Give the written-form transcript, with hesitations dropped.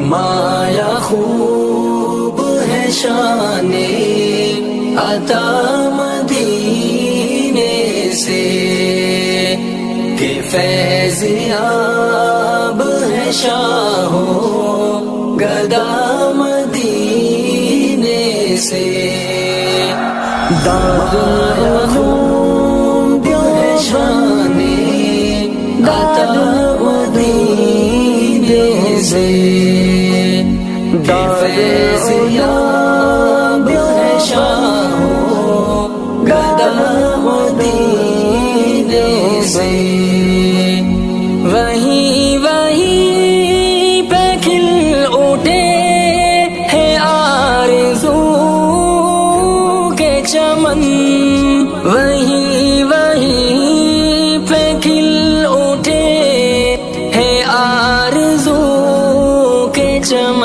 نمایاں خوب ہے شان عطا مدینے سے، کہ فیض یاب ہے شاہ و گدا مدینے سے۔ داد العلوم ہے شان عطا مدینے سے، کہ فیض یاب ہے شاہ و گدا مدینے سے۔ وہیں پہ کھل اٹھے ہیں آرزو کے چمن، وہیں پہ کھل اٹھے ہیں آرزو کے چمن۔